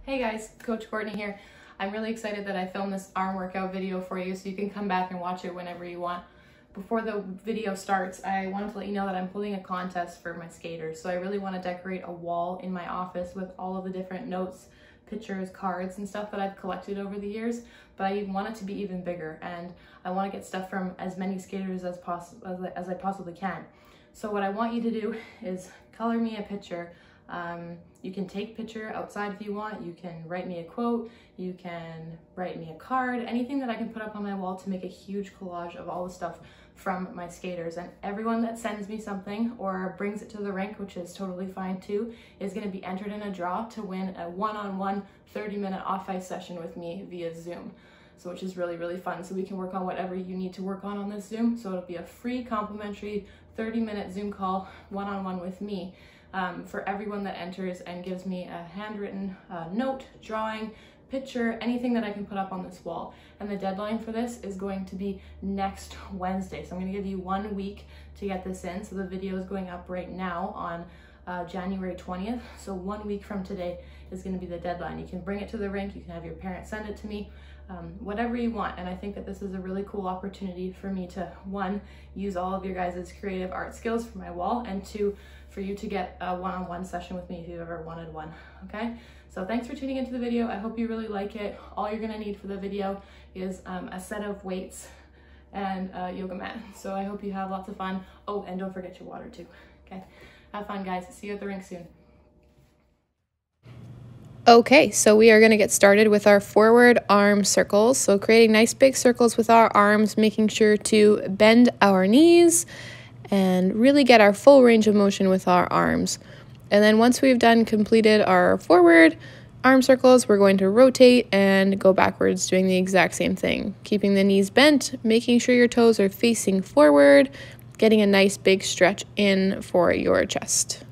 Hey guys, Coach Courtney here. I'm really excited that I filmed this arm workout video for you so you can come back and watch it whenever you want. Before the video starts, I wanted to let you know that I'm holding a contest for my skaters. So I really want to decorate a wall in my office with all of the different notes, pictures, cards, and stuff that I've collected over the years. But I want it to be even bigger, and I want to get stuff from as many skaters as I possibly can. So what I want you to do is color me a picture. You can take picture outside if you want. You can write me a quote. You can write me a card, anything that I can put up on my wall to make a huge collage of all the stuff from my skaters. And everyone that sends me something or brings it to the rink, which is totally fine too, is going to be entered in a draw to win a one-on-one 30-minute off-ice session with me via Zoom. So which is really, really fun. So we can work on whatever you need to work on this Zoom. So it'll be a free complimentary 30-minute Zoom call one-on-one with me. For everyone that enters and gives me a handwritten note, drawing, picture, anything that I can put up on this wall. And the deadline for this is going to be next Wednesday. So I'm going to give you 1 week to get this in. So the video is going up right now on January 20th. So 1 week from today is going to be the deadline. You can bring it to the rink. You can have your parents send it to me. Whatever you want. And I think that this is a really cool opportunity for me to, one, use all of your guys' creative art skills for my wall, and two, for you to get a one-on-one session with me if you've ever wanted one. Okay, so thanks for tuning into the video. I hope you really like it. All you're gonna need for the video is a set of weights and a yoga mat. So I hope you have lots of fun. Oh, and don't forget your water too. Okay, have fun guys. See you at the rink soon. Okay, so we are going to get started with our forward arm circles. So creating nice big circles with our arms, making sure to bend our knees and really get our full range of motion with our arms. And then once we've completed our forward arm circles, we're going to rotate and go backwards, doing the exact same thing. Keeping the knees bent, making sure your toes are facing forward, getting a nice big stretch in for your chest.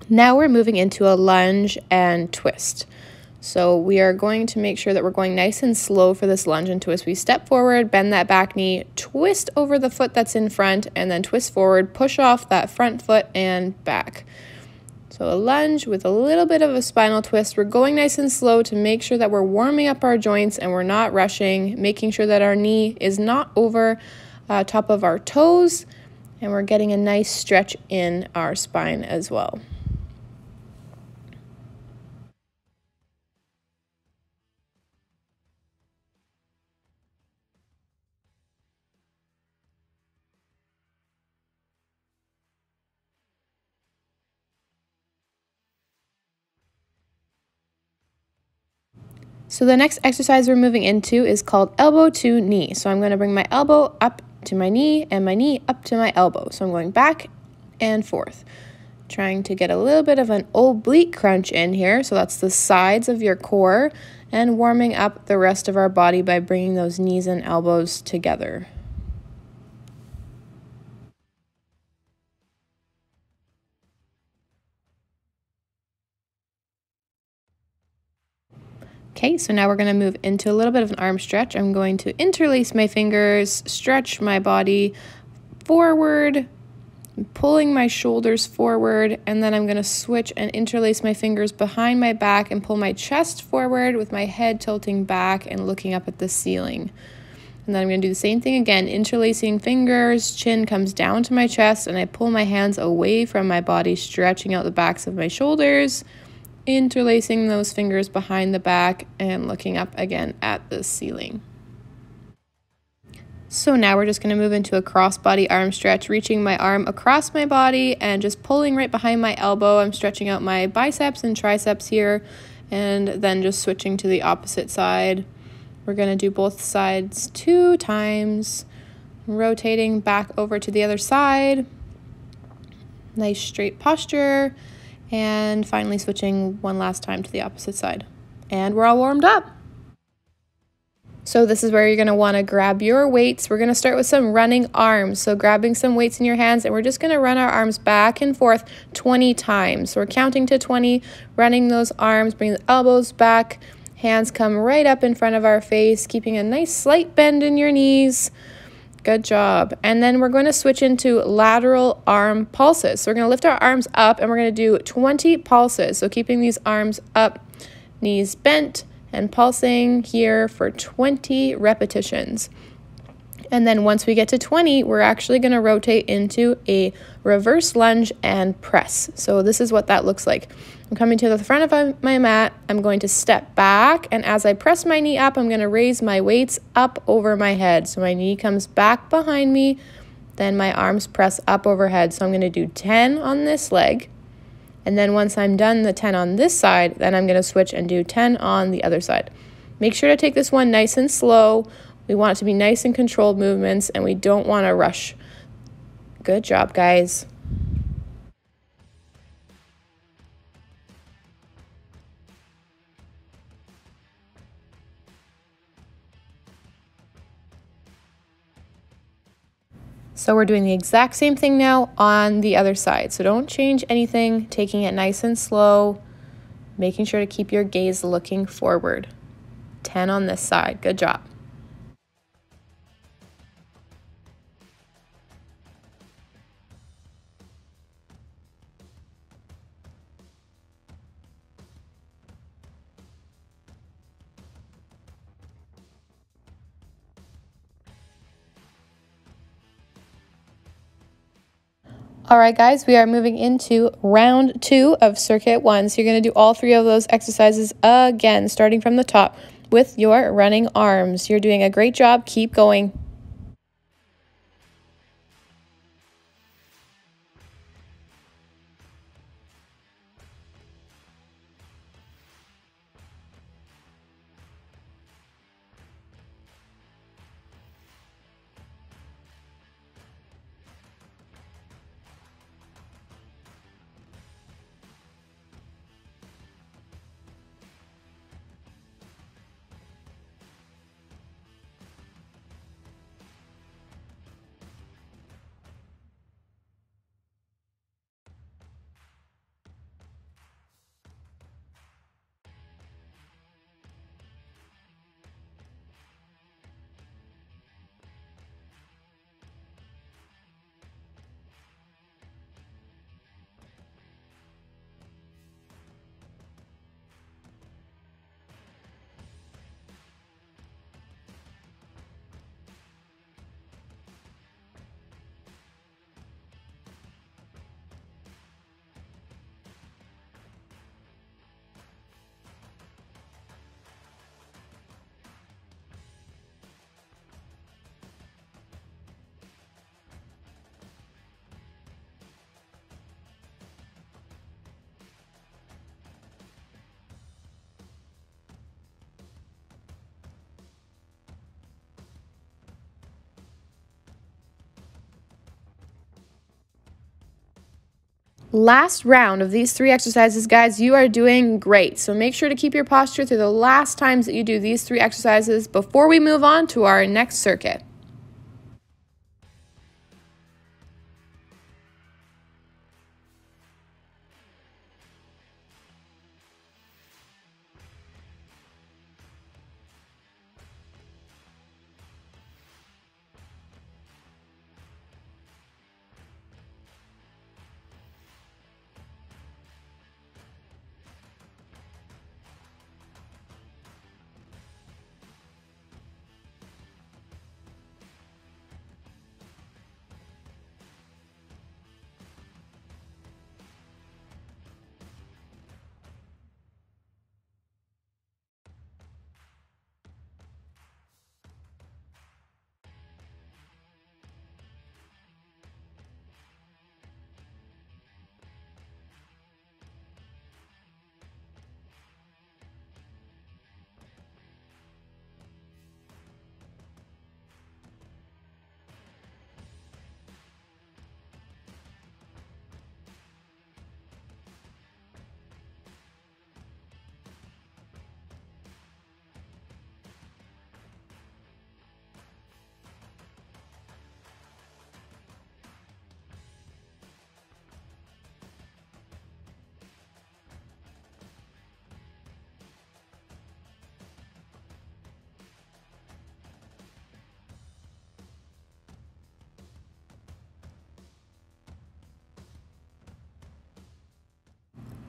Now we're moving into a lunge and twist. So we are going to make sure that we're going nice and slow for this lunge and twist. We step forward, bend that back knee, twist over the foot that's in front, and then twist forward, push off that front foot and back. So a lunge with a little bit of a spinal twist. We're going nice and slow to make sure that we're warming up our joints and we're not rushing, making sure that our knee is not over top of our toes, and we're getting a nice stretch in our spine as well. So the next exercise we're moving into is called elbow to knee. So I'm going to bring my elbow up to my knee and my knee up to my elbow. So I'm going back and forth, trying to get a little bit of an oblique crunch in here. So that's the sides of your core, and warming up the rest of our body by bringing those knees and elbows together. Okay, so now we're going to move into a little bit of an arm stretch. I'm going to interlace my fingers, stretch my body forward, pulling my shoulders forward, and then I'm going to switch and interlace my fingers behind my back and pull my chest forward with my head tilting back and looking up at the ceiling. And then I'm going to do the same thing again, interlacing fingers, chin comes down to my chest, and I pull my hands away from my body, stretching out the backs of my shoulders, interlacing those fingers behind the back and looking up again at the ceiling. So now we're just going to move into a cross-body arm stretch, reaching my arm across my body and just pulling right behind my elbow. I'm stretching out my biceps and triceps here, and then just switching to the opposite side. We're going to do both sides 2 times, rotating back over to the other side. Nice straight posture. And finally switching one last time to the opposite side. And we're all warmed up. So this is where you're going to want to grab your weights. We're going to start with some running arms. So grabbing some weights in your hands, and we're just going to run our arms back and forth 20 times. So we're counting to 20, running those arms, bring the elbows back Hands come right up in front of our face, keeping a nice slight bend in your knees. Good job. And then we're going to switch into lateral arm pulses. So we're going to lift our arms up and we're going to do 20 pulses. So keeping these arms up, knees bent, and pulsing here for 20 repetitions. And then once we get to 20, we're actually going to rotate into a reverse lunge and press. So this is what that looks like. I'm coming to the front of my mat. I'm going to step back, and as I press my knee up, I'm going to raise my weights up over my head. So my knee comes back behind me, then my arms press up overhead. So I'm going to do 10 on this leg. And then once I'm done the 10 on this side, then I'm going to switch and do 10 on the other side. Make sure to take this one nice and slow. We want it to be nice and controlled movements, and we don't want to rush. Good job, guys. So we're doing the exact same thing now on the other side. So don't change anything, taking it nice and slow, making sure to keep your gaze looking forward. 10 on this side. Good job. All right, guys, we are moving into round 2 of circuit 1. So you're going to do all 3 of those exercises again, starting from the top with your running arms. You're doing a great job. Keep going. Last round of these 3 exercises, guys. You are doing great. So make sure to keep your posture through the last times that you do these 3 exercises before we move on to our next circuit.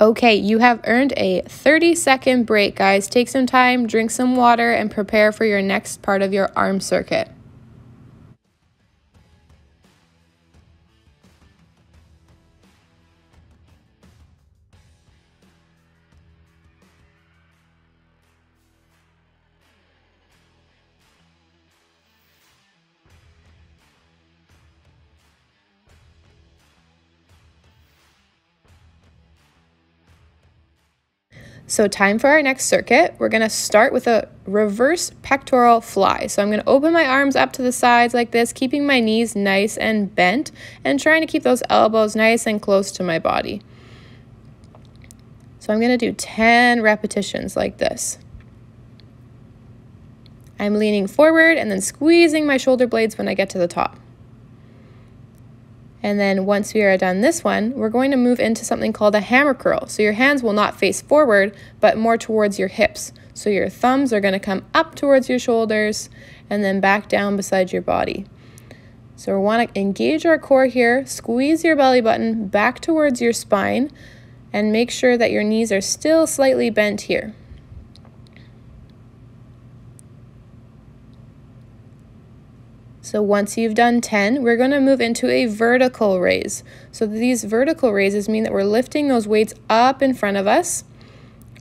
Okay, you have earned a 30-second break, guys. Take some time, drink some water, and prepare for your next part of your arm circuit. So time for our next circuit. We're gonna start with a reverse pectoral fly. So I'm gonna open my arms up to the sides like this, keeping my knees nice and bent and trying to keep those elbows nice and close to my body. So I'm gonna do 10 repetitions like this. I'm leaning forward and then squeezing my shoulder blades when I get to the top. And then once we are done this one, we're going to move into something called a hammer curl. So your hands will not face forward, but more towards your hips. So your thumbs are going to come up towards your shoulders and then back down beside your body. So we want to engage our core here, squeeze your belly button back towards your spine, and make sure that your knees are still slightly bent here. So once you've done 10, we're going to move into a vertical raise. So these vertical raises mean that we're lifting those weights up in front of us,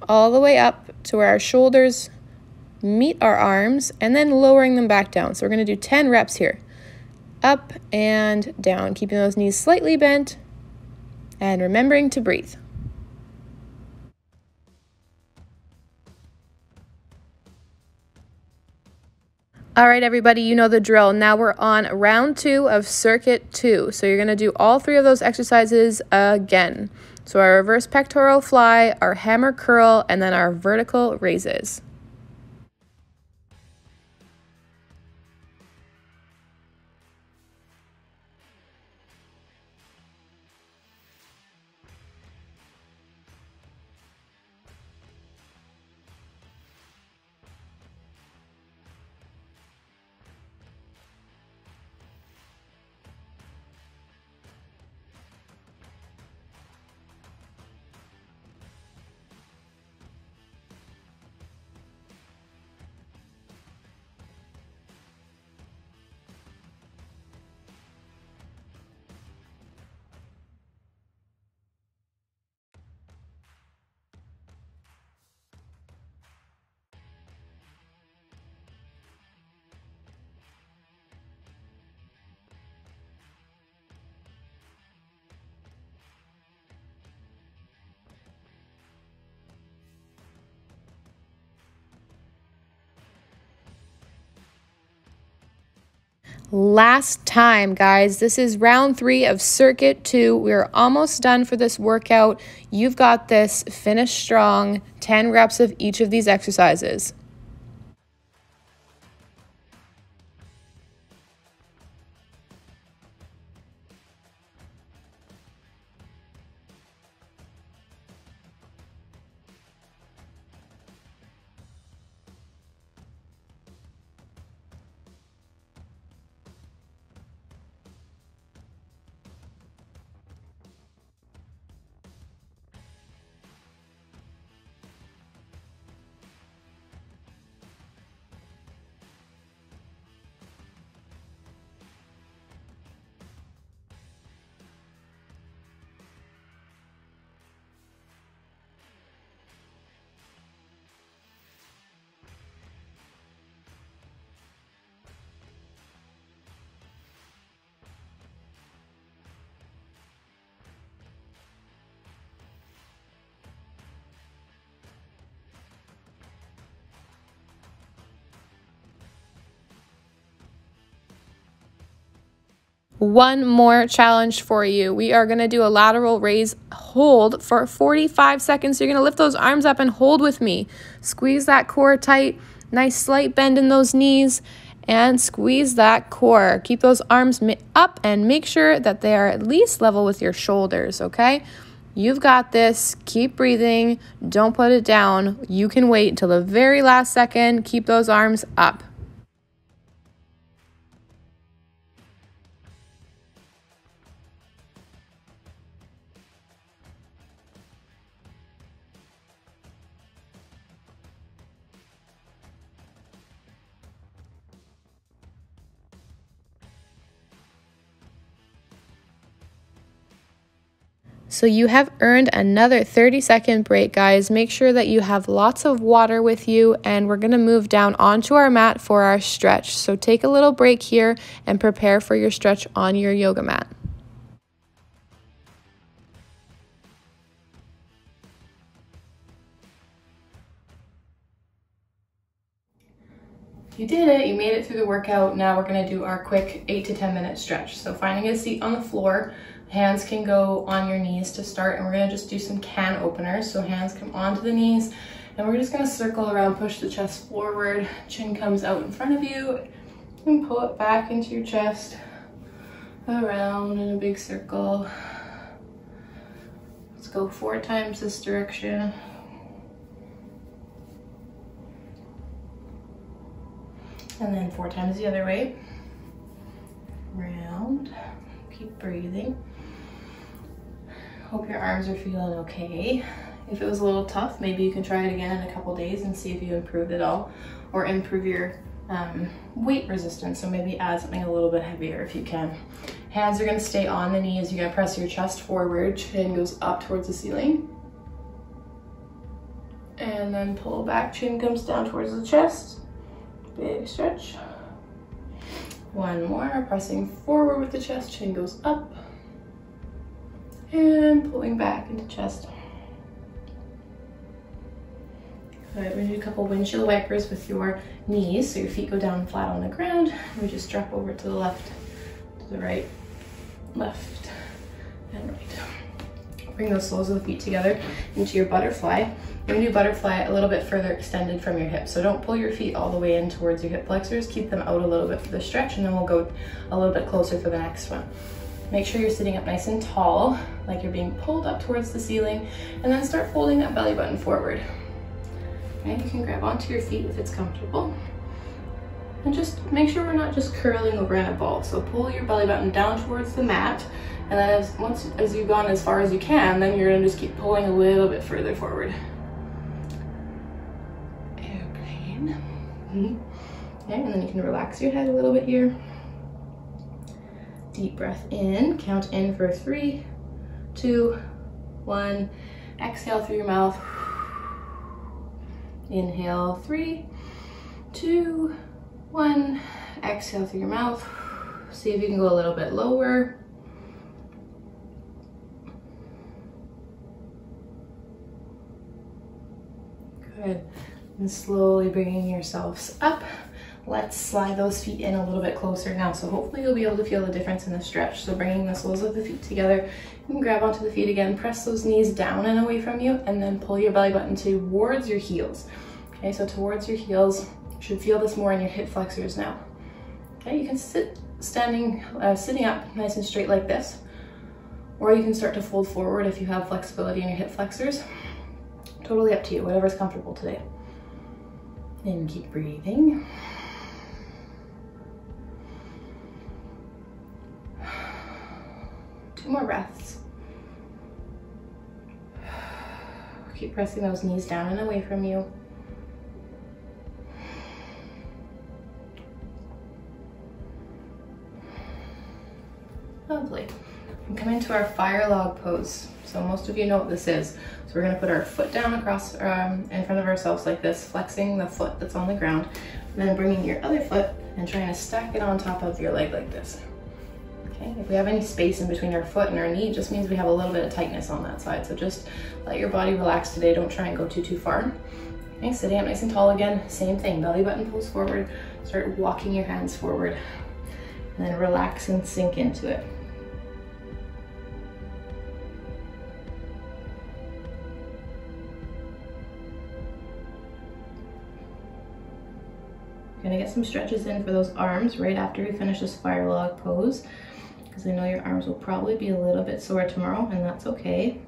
all the way up to where our shoulders meet our arms, and then lowering them back down. So we're going to do 10 reps here. Up and down, keeping those knees slightly bent and remembering to breathe. All right, everybody, you know the drill. Now we're on round 2 of circuit 2. So you're going to do all 3 of those exercises again. So our reverse pectoral fly, our hammer curl, and then our vertical raises. Last time, guys. This is round 3 of circuit 2. We're almost done for this workout. You've got this. Finish strong. 10 reps of each of these exercises. One more challenge for you. We are going to do a lateral raise hold for 45 seconds. So you're going to lift those arms up and hold with me. Squeeze that core tight. Nice slight bend in those knees and squeeze that core. Keep those arms up and make sure that they are at least level with your shoulders, okay? You've got this. Keep breathing. Don't put it down. You can wait until the very last second. Keep those arms up. So you have earned another 30-second break, guys. Make sure that you have lots of water with you, and we're gonna move down onto our mat for our stretch. So take a little break here and prepare for your stretch on your yoga mat. You did it, you made it through the workout. Now we're gonna do our quick 8 to 10 minute stretch. So finding a seat on the floor, hands can go on your knees to start, and we're gonna just do some can openers. So hands come onto the knees, and we're just gonna circle around, push the chest forward, chin comes out in front of you, and pull it back into your chest, around in a big circle. Let's go 4 times this direction. And then 4 times the other way. Round, keep breathing. Hope your arms are feeling okay. If it was a little tough, maybe you can try it again in a couple days and see if you improved at all, or improve your weight resistance. So maybe add something a little bit heavier if you can. Hands are gonna stay on the knees. You're gonna press your chest forward, chin goes up towards the ceiling. And then pull back, chin comes down towards the chest. Big stretch. One more, pressing forward with the chest, chin goes up. And pulling back into chest. All right, we're gonna do a couple windshield wipers with your knees, so your feet go down flat on the ground. We just drop over to the left, to the right, left, and right. Bring those soles of the feet together into your butterfly. You're gonna do butterfly a little bit further extended from your hips. So don't pull your feet all the way in towards your hip flexors. Keep them out a little bit for the stretch, and then we'll go a little bit closer for the next one. Make sure you're sitting up nice and tall, like you're being pulled up towards the ceiling, and then start folding that belly button forward. Okay, you can grab onto your feet if it's comfortable. And just make sure we're not just curling over in a ball. So pull your belly button down towards the mat, and then as you've gone as far as you can, then you're gonna just keep pulling a little bit further forward. Airplane. Okay, and then you can relax your head a little bit here. Deep breath in, count in for 3, 2, 1. Exhale through your mouth. Inhale, 3, 2, 1. Exhale through your mouth. See if you can go a little bit lower. Good. And slowly bringing yourselves up. Let's slide those feet in a little bit closer now. So hopefully you'll be able to feel the difference in the stretch. So bringing the soles of the feet together, you can grab onto the feet again, press those knees down and away from you, and then pull your belly button towards your heels. Okay, so towards your heels. You should feel this more in your hip flexors now. Okay, you can sit sitting up nice and straight like this, or you can start to fold forward if you have flexibility in your hip flexors. Totally up to you, whatever's comfortable today. And keep breathing. Two more breaths. Keep pressing those knees down and away from you. Lovely. And come into our fire log pose. So most of you know what this is. So we're gonna put our foot down across in front of ourselves like this, flexing the foot that's on the ground, and then bringing your other foot and trying to stack it on top of your leg like this. Okay, if we have any space in between our foot and our knee, it just means we have a little bit of tightness on that side. So just let your body relax today. Don't try and go too far. Okay, sitting up nice and tall again, same thing. Belly button pulls forward, start walking your hands forward, and then relax and sink into it. Gonna get some stretches in for those arms right after we finish this fire log pose, because I know your arms will probably be a little bit sore tomorrow, and that's okay.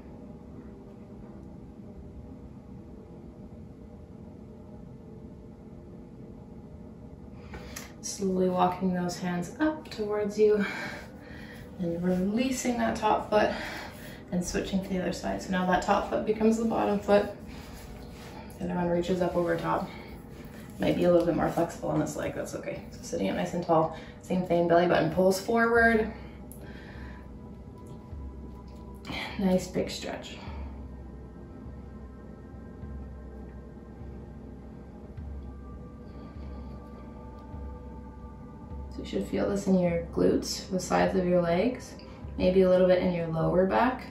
Slowly walking those hands up towards you and releasing that top foot and switching to the other side. So now that top foot becomes the bottom foot. The other one reaches up over top. Might be a little bit more flexible on this leg, that's okay. So sitting up nice and tall, same thing, belly button pulls forward. And nice big stretch. So you should feel this in your glutes, the sides of your legs, maybe a little bit in your lower back.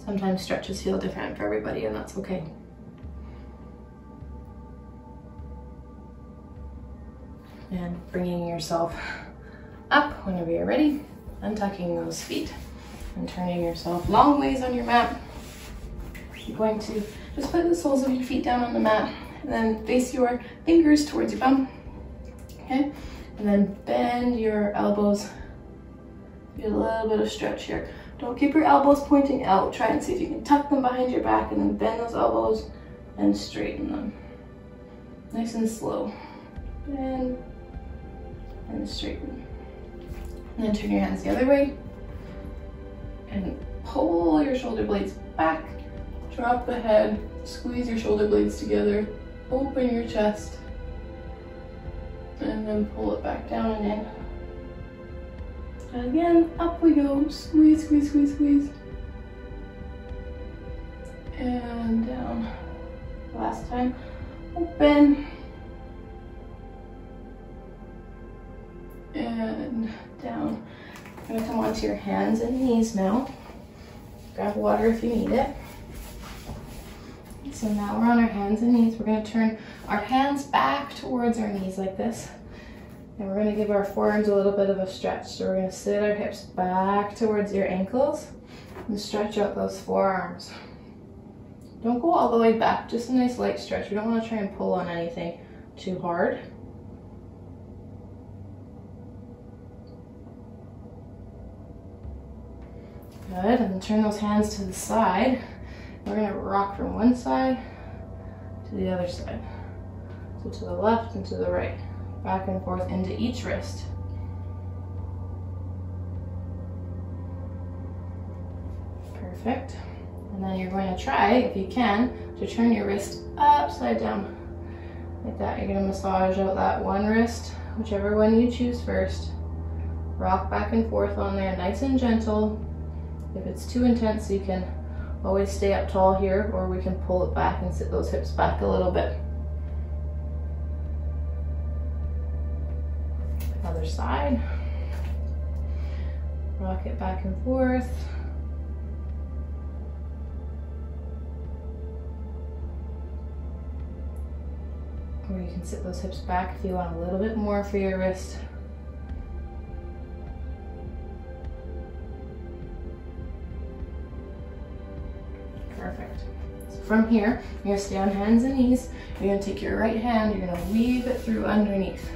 Sometimes stretches feel different for everybody, and that's okay. And bringing yourself up whenever you're ready, untucking those feet and turning yourself long ways on your mat. You're going to just put the soles of your feet down on the mat and then face your fingers towards your bum, okay? And then bend your elbows. Get a little bit of stretch here. Don't keep your elbows pointing out. Try and see if you can tuck them behind your back and then bend those elbows and straighten them. Nice and slow. Bend and straighten. And then turn your hands the other way and pull your shoulder blades back. Drop the head, squeeze your shoulder blades together, open your chest, and then pull it back down and in. And again, up we go. Squeeze, squeeze, squeeze, squeeze. And down. Last time. Open. And down. You're gonna come onto your hands and knees now. Grab water if you need it. So now we're on our hands and knees. We're gonna turn our hands back towards our knees like this. And we're gonna give our forearms a little bit of a stretch. So we're gonna sit our hips back towards your ankles and stretch out those forearms. Don't go all the way back, just a nice light stretch. We don't wanna try and pull on anything too hard. Good, and then turn those hands to the side. We're gonna rock from one side to the other side. So to the left and to the right. Back and forth into each wrist. Perfect. And then you're going to try, if you can, to turn your wrist upside down. Like that. You're going to massage out that one wrist, whichever one you choose first. Rock back and forth on there, nice and gentle. If it's too intense, you can always stay up tall here, or we can pull it back and sit those hips back a little bit. Other side. Rock it back and forth. Or you can sit those hips back if you want a little bit more for your wrist. Perfect. So from here, you're going to stay on hands and knees. You're going to take your right hand, you're going to weave it through underneath.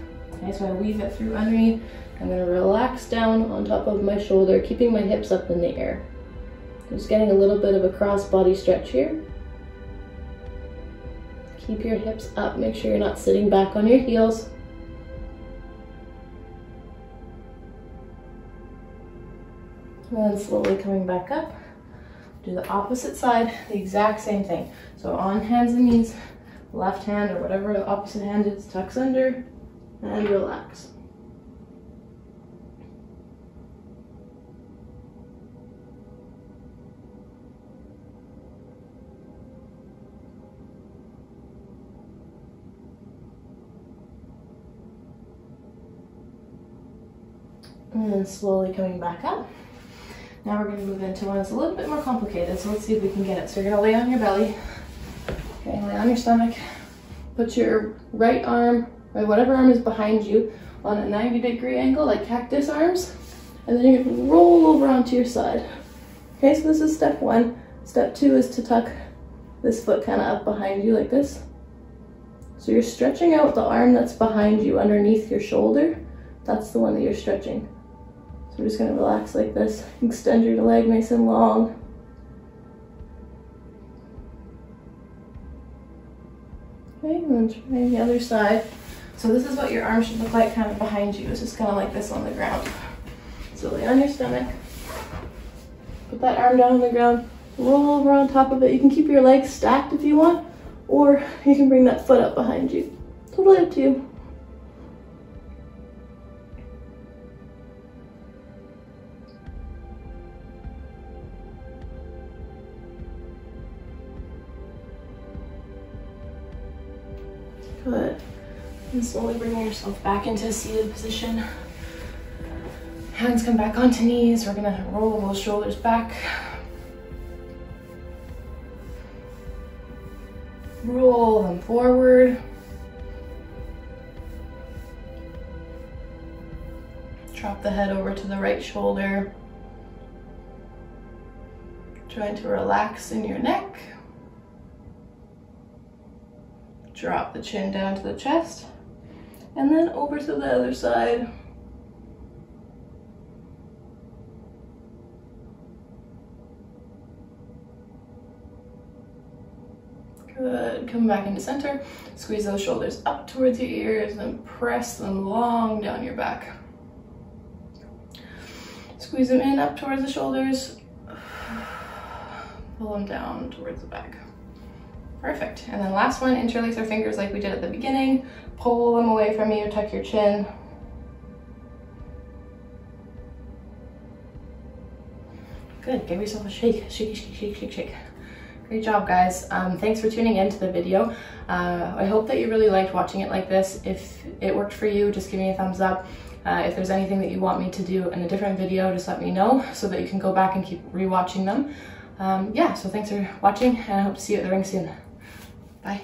Okay, so I weave it through underneath. I'm going to relax down on top of my shoulder, keeping my hips up in the air. Just getting a little bit of a cross body stretch here. Keep your hips up, make sure you're not sitting back on your heels. And then slowly coming back up. Do the opposite side, the exact same thing. So on hands and knees, left hand or whatever the opposite hand is, tucks under and relax. And then slowly coming back up. Now we're going to move into one that's a little bit more complicated, so let's see if we can get it. So you're going to lay on your belly, okay, lay on your stomach, put your right arm, or whatever arm is behind you, on a 90-degree angle, like cactus arms, and then you're going to roll over onto your side. Okay, so this is step one. Step two is to tuck this foot kind of up behind you like this. So you're stretching out the arm that's behind you underneath your shoulder. That's the one that you're stretching. So we're just going to relax like this. Extend your leg nice and long. Okay, and then try the other side. So this is what your arm should look like kind of behind you. It's just kind of like this on the ground. So lay on your stomach. Put that arm down on the ground. Roll over on top of it. You can keep your legs stacked if you want, or you can bring that foot up behind you. Totally up to you. And slowly bringing yourself back into a seated position. Hands come back onto knees. We're gonna roll those shoulders back. Roll them forward. Drop the head over to the right shoulder. Trying to relax in your neck. Drop the chin down to the chest. And then over to the other side. Good, come back into center. Squeeze those shoulders up towards your ears and press them long down your back. Squeeze them in up towards the shoulders. Pull them down towards the back. Perfect. And then last one, interlace our fingers like we did at the beginning. Pull them away from you, tuck your chin. Good, give yourself a shake, shake, shake, shake, shake, shake. Great job, guys. Thanks for tuning in to the video. I hope that you really liked watching it like this. If it worked for you, just give me a thumbs up. If there's anything that you want me to do in a different video, just let me know so that you can go back and keep rewatching them. Yeah, so thanks for watching, and I hope to see you at the rink soon. Bye.